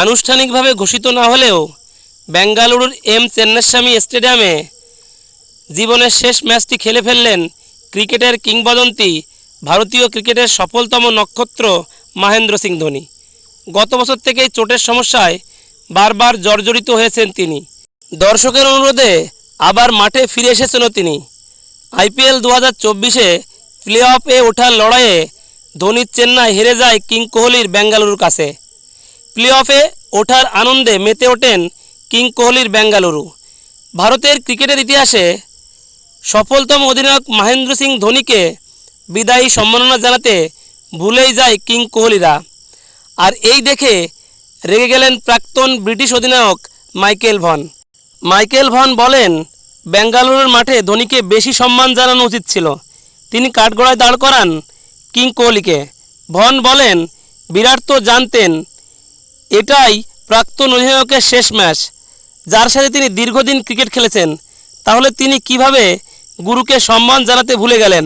আনুষ্ঠানিকভাবে ঘোষিত না হলেও বেঙ্গালুরুর এম চেন্নাস্বামী স্টেডিয়ামে জীবনের শেষ ম্যাচটি খেলে ফেললেন ক্রিকেটের কিংবদন্তি ভারতীয় ক্রিকেটের সফলতম নক্ষত্র মহেন্দ্র সিং ধোনি। গত বছর থেকেই চোটের সমস্যায় বারবার জর্জরিত হয়েছেন তিনি। দর্শকের অনুরোধে আবার মাঠে ফিরে এসেছেনও তিনি। আইপিএল 2024-এ প্লে অফে ওঠার লড়াইয়ে ধোনির চেন্নাই হেরে যায় কিং কোহলির বেঙ্গালুরুর কাছে। প্লে অফে ওঠার আনন্দে মেতে ওঠেন কিং কোহলির বেঙ্গালুরু। ভারতের ক্রিকেটের ইতিহাসে সফলতম অধিনায়ক মহেন্দ্র সিং ধোনিকে বিদায়ী সম্মাননা জানাতে ভুলেই যায় কিং কোহলিরা। আর এই দেখে রেগে গেলেন প্রাক্তন ব্রিটিশ অধিনায়ক মাইকেল ভন বলেন, বেঙ্গালুরুর মাঠে ধোনিকে বেশি সম্মান জানানো উচিত ছিল। তিনি কাঠগড়ায় দাঁড় করান কিং কোহলিকে। ভন বলেন, বিরাট তো জানতেন এটাই প্রাক্তন অধিনায়কের শেষ ম্যাচ, যার সাথে তিনি দীর্ঘদিন ক্রিকেট খেলেছেন। তাহলে তিনি কিভাবে গুরুকে সম্মান জানাতে ভুলে গেলেন?